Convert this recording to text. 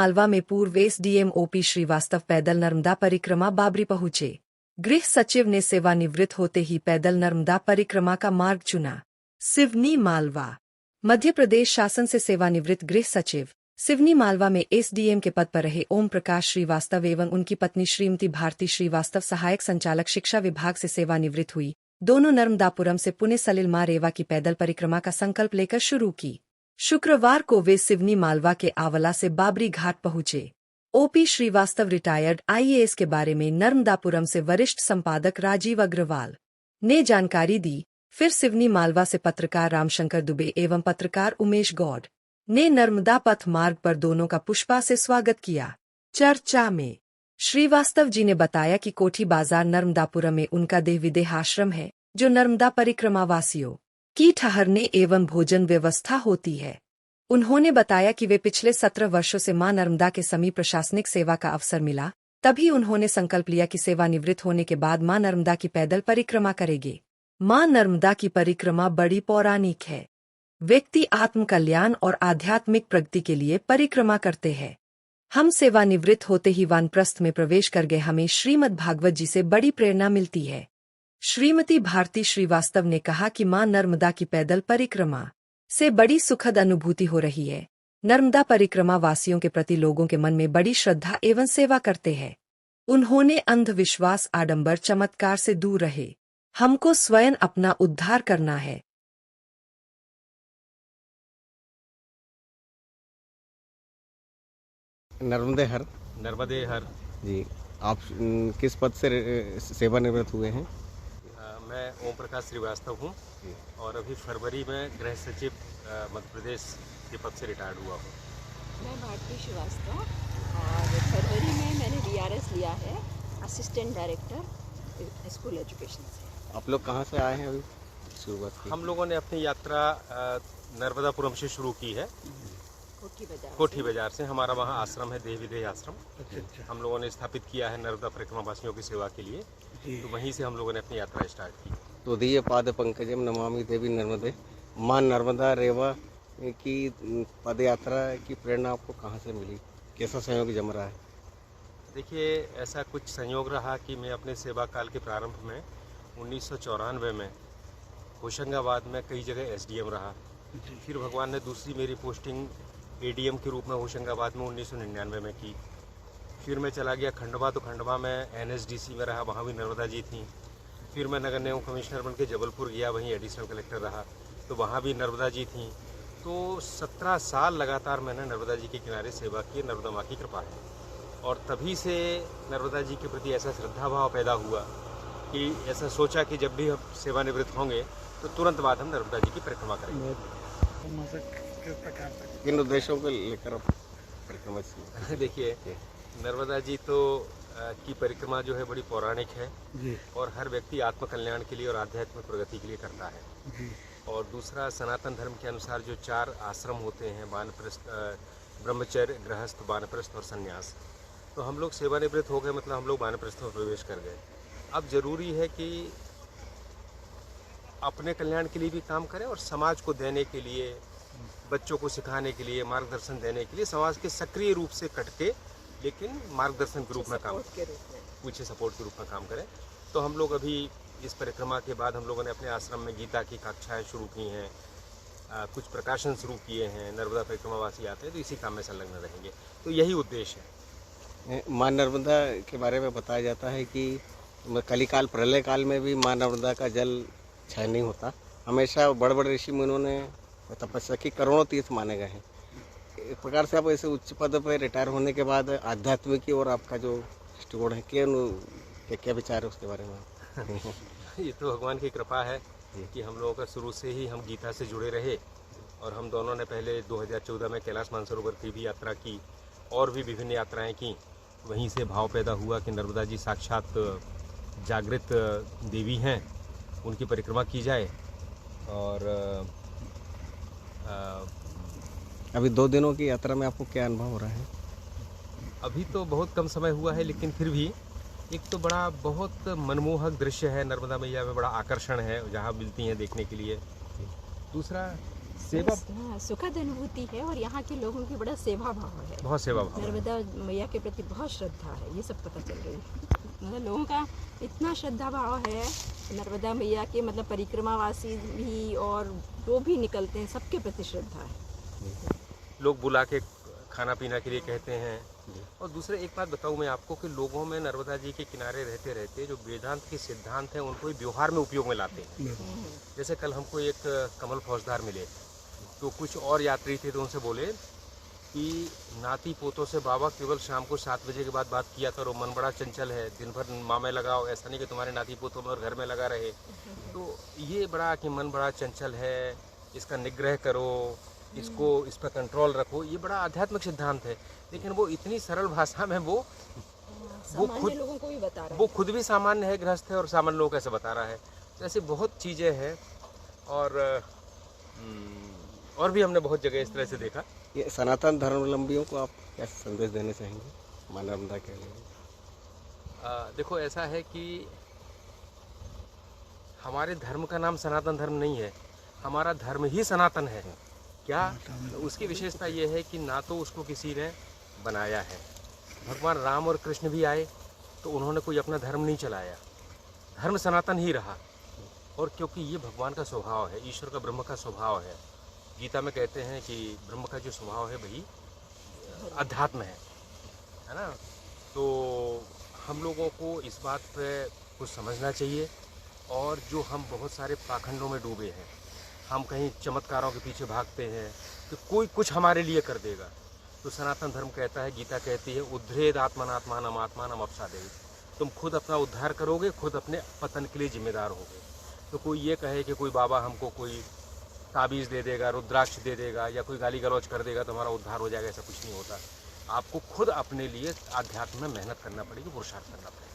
मालवा में पूर्व SDM OP Srivastava पैदल नर्मदा परिक्रमा बाबरी पहुंचे। गृह सचिव ने सेवानिवृत्त होते ही पैदल नर्मदा परिक्रमा का मार्ग चुना। सिवनी मालवा। मध्य प्रदेश शासन से सेवानिवृत्त गृह सचिव सिवनी मालवा में एसडीएम के पद पर रहे ओम प्रकाश श्रीवास्तव एवं उनकी पत्नी श्रीमती भारती श्रीवास्तव सहायक संचालक शिक्षा विभाग से सेवानिवृत्त हुई। दोनों नर्मदापुरम से पुणे सलिलमा रेवा की पैदल परिक्रमा का संकल्प लेकर शुरू की। शुक्रवार को वे सिवनी मालवा के आवला से बाबरी घाट पहुंचे। ओपी श्रीवास्तव रिटायर्ड आईएएस के बारे में नर्मदापुरम से वरिष्ठ संपादक राजीव अग्रवाल ने जानकारी दी। फिर सिवनी मालवा से पत्रकार रामशंकर दुबे एवं पत्रकार उमेश गौड़ ने नर्मदा पथ मार्ग पर दोनों का पुष्पा से स्वागत किया। चर्चा में श्रीवास्तव जी ने बताया कि कोठी बाजार नर्मदापुरम में उनका देह विदेह आश्रम है, जो नर्मदा परिक्रमा वासियों की ठहरने एवं भोजन व्यवस्था होती है। उन्होंने बताया कि वे पिछले 17 वर्षों से मां नर्मदा के समीप प्रशासनिक सेवा का अवसर मिला, तभी उन्होंने संकल्प लिया कि सेवानिवृत्त होने के बाद मां नर्मदा की पैदल परिक्रमा करेंगे। मां नर्मदा की परिक्रमा बड़ी पौराणिक है। व्यक्ति आत्म कल्याण और आध्यात्मिक प्रगति के लिए परिक्रमा करते हैं। हम सेवानिवृत्त होते ही वानप्रस्थ में प्रवेश कर गए। हमें श्रीमद् भागवत जी से बड़ी प्रेरणा मिलती है। श्रीमती भारती श्रीवास्तव ने कहा कि मां नर्मदा की पैदल परिक्रमा से बड़ी सुखद अनुभूति हो रही है। नर्मदा परिक्रमा वासियों के प्रति लोगों के मन में बड़ी श्रद्धा एवं सेवा करते हैं। उन्होंने अंधविश्वास आडंबर चमत्कार से दूर रहे। हमको स्वयं अपना उद्धार करना है। नर्मदे हर जी, आप किस पद से सेवानिवृत्त हुए हैं? मैं ओम प्रकाश श्रीवास्तव हूँ और अभी फरवरी में गृह सचिव मध्य प्रदेश के पद से रिटायर्ड हुआ हूँ। मैं भारती श्रीवास्तव और फरवरी में मैंने वीआरएस लिया है, असिस्टेंट डायरेक्टर स्कूल एजुकेशन से। आप लोग कहाँ से आए हैं अभी शुरुआत की? हम लोगों ने अपनी यात्रा नर्मदापुरम से शुरू की है, कोठी बाजार से। हमारा वहाँ आश्रम है, देह विदेह आश्रम। हम लोगों ने स्थापित किया है नर्मदा परिक्रमा वासियों की सेवा के लिए, तो वहीं से हम लोगों ने अपनी यात्रा स्टार्ट की। तो दीय पाद पंकजम नमामि देवी नर्मदे, मां नर्मदा रेवा की पद यात्रा की प्रेरणा आपको कहाँ से मिली? कैसा संयोग जम रहा है? देखिए, ऐसा कुछ संयोग रहा कि मैं अपने सेवा काल के प्रारंभ में 1994 में होशंगाबाद में कई जगह एसडीएम रहा। फिर भगवान ने दूसरी मेरी पोस्टिंग एडीएम के रूप में होशंगाबाद में 1999 में की। फिर मैं चला गया खंडवा, तो खंडवा में एनएसडीसी में रहा, वहाँ भी नर्मदा जी थी। फिर मैं नगर निगम कमिश्नर बन के जबलपुर गया, वहीं एडिशनल कलेक्टर रहा, तो वहाँ भी नर्मदा जी थी। तो 17 साल लगातार मैंने नर्मदा जी के किनारे सेवा की। नर्मदा माँ की कृपा है। और तभी से नर्मदा जी के प्रति ऐसा श्रद्धा भाव पैदा हुआ कि ऐसा सोचा कि जब भी हम सेवानिवृत्त होंगे तो तुरंत बाद हम नर्मदा जी की परिक्रमा करेंगे। किन उद्देश्यों को लेकर परिक्रमा? देखिए, नर्मदा जी तो की परिक्रमा जो है बड़ी पौराणिक है जी। और हर व्यक्ति आत्म कल्याण के लिए और आध्यात्मिक प्रगति के लिए करता है जी। और दूसरा, सनातन धर्म के अनुसार जो 4 आश्रम होते हैं, वानप्रस्थ, ब्रह्मचर्य, गृहस्थ, वानप्रस्थ और संन्यास, तो हम लोग सेवानिवृत्त हो गए, मतलब हम लोग वानप्रस्थ में प्रवेश कर गए। अब जरूरी है कि अपने कल्याण के लिए भी काम करें और समाज को देने के लिए, बच्चों को सिखाने के लिए, मार्गदर्शन देने के लिए समाज के सक्रिय रूप से कटके लेकिन मार्गदर्शन के रूप में काम, पूछे सपोर्ट के रूप में काम करें। तो हम लोग अभी इस परिक्रमा के बाद हम लोगों ने अपने आश्रम में गीता की कक्षाएं शुरू की हैं, कुछ प्रकाशन शुरू किए हैं। नर्मदा परिक्रमावासी आते हैं तो इसी काम में संलग्न रहेंगे, तो यही उद्देश्य है। मां नर्मदा के बारे में बताया जाता है कि कलिकाल प्रलय काल में भी मां नर्मदा का जल क्षय नहीं होता। हमेशा बड़े बड़े ऋषि मुनियों ने तपस्या की, करोड़ों तीर्थ माने गए हैं। एक प्रकार से आप ऐसे उच्च पद पर रिटायर होने के बाद आध्यात्मिक की और आपका जो दृष्टिकोण है, क्या विचार है उसके बारे में? ये तो भगवान की कृपा है कि हम लोगों का शुरू से ही हम गीता से जुड़े रहे। और हम दोनों ने पहले 2014 में कैलाश मानसरोवर की भी यात्रा की और भी विभिन्न यात्राएं की। वहीं से भाव पैदा हुआ कि नर्मदा जी साक्षात जागृत देवी हैं, उनकी परिक्रमा की जाए। और अभी 2 दिनों की यात्रा में आपको क्या अनुभव हो रहा है? अभी तो बहुत कम समय हुआ है, लेकिन फिर भी एक तो बहुत मनमोहक दृश्य है। नर्मदा मैया में बड़ा आकर्षण है, जहाँ मिलती हैं देखने के लिए। दूसरा, सेवा हाँ, सुखद अनुभूति है और यहाँ के लोगों की बड़ा सेवा भाव है। बहुत सेवा भाव है। नर्मदा मैया के प्रति बहुत श्रद्धा है, ये सब पता चल रही है। मतलब लोगों का इतना श्रद्धा भाव है नर्मदा मैया के, मतलब परिक्रमावासी भी और जो भी निकलते हैं सबके प्रति श्रद्धा है। लोग बुला के खाना पीना के लिए कहते हैं। और दूसरे एक बात बताऊं मैं आपको कि लोगों में नर्मदा जी के किनारे रहते रहते जो वेदांत के सिद्धांत हैं उनको भी व्यवहार में उपयोग में लाते हैं। जैसे कल हमको एक कमल फौजदार मिले तो कुछ और यात्री थे तो उनसे बोले कि नाती पोतों से बाबा केवल शाम को 7 बजे के बाद बात किया करो, मन बड़ा चंचल है, दिन भर मामे लगाओ, ऐसा नहीं कि तुम्हारे नाती पोतों में और घर में लगा रहे। तो ये बड़ा कि मन बड़ा चंचल है, इसका निग्रह करो, इसको इस पर कंट्रोल रखो, ये बड़ा आध्यात्मिक सिद्धांत है। लेकिन वो इतनी सरल भाषा में वो सामान्य लोगों को भी बता रहा है। वो खुद भी सामान्य है, गृहस्थ है, और सामान्य लोगों को ऐसे बता रहा है। तो ऐसी बहुत चीज़ें हैं और भी हमने बहुत जगह इस तरह से देखा। ये सनातन धर्मावलंबियों को आप क्या संदेश देना चाहेंगे माँ नर्मदा के लिए? देखो ऐसा है कि हमारे धर्म का नाम सनातन धर्म नहीं है, हमारा धर्म ही सनातन है। क्या उसकी विशेषता ये है कि ना तो उसको किसी ने बनाया है। भगवान राम और कृष्ण भी आए तो उन्होंने कोई अपना धर्म नहीं चलाया, धर्म सनातन ही रहा। और क्योंकि ये भगवान का स्वभाव है, ईश्वर का, ब्रह्म का स्वभाव है। गीता में कहते हैं कि ब्रह्म का जो स्वभाव है वही अध्यात्म है ना। तो हम लोगों को इस बात पे कुछ समझना चाहिए। और जो हम बहुत सारे पाखंडों में डूबे हैं, हम कहीं चमत्कारों के पीछे भागते हैं कि कोई कुछ हमारे लिए कर देगा, तो सनातन धर्म कहता है, गीता कहती है, उद्धरेद आत्मनात्मानम आत्मानम अपसादेत। तुम खुद अपना उद्धार करोगे, खुद अपने पतन के लिए जिम्मेदार होगे। तो कोई ये कहे कि कोई बाबा हमको कोई ताबीज़ दे देगा, रुद्राक्ष दे देगा या कोई गाली गलौज कर देगा तो हमारा उद्धार हो जाएगा, ऐसा कुछ नहीं होता। आपको खुद अपने लिए आध्यात्म में मेहनत करना पड़ेगी, पुरुषार्थ करना पड़ेगा।